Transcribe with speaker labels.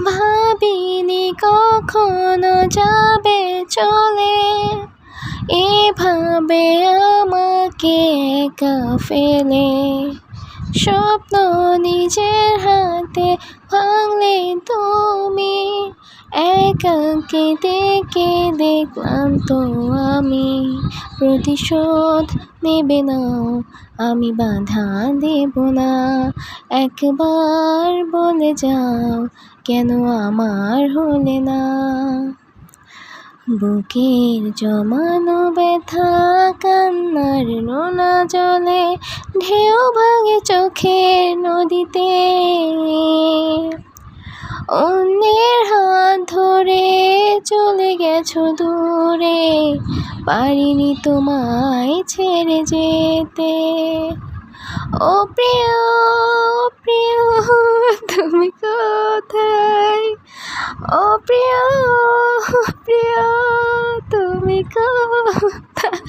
Speaker 1: ভাবিনি কখনো যাবে চলে, এভাবে আমাকে একা ফেলে। স্বপ্ন নিজের হাতে ভাঙলে তুমি, একাকে দেখে দেখলাম তো আমি। প্রতিশোধ নেবে না, আমি বাধা দেব না। একবার বলে যাও, কেন আমার হলে না। বুকের জমানো ব্যথা কান্নার নোনা জলে, ঢেউ ভাঙে চোখের নদীতে। অন্যের হাত ধরে চলে গেছো দূরে, পারিনি তোমায় ছেড়ে যেতে। ও প্রিয়, প্রিয় তুমি কোথায়? ও প্রিয়, প্রিয় তুমি কোথায়?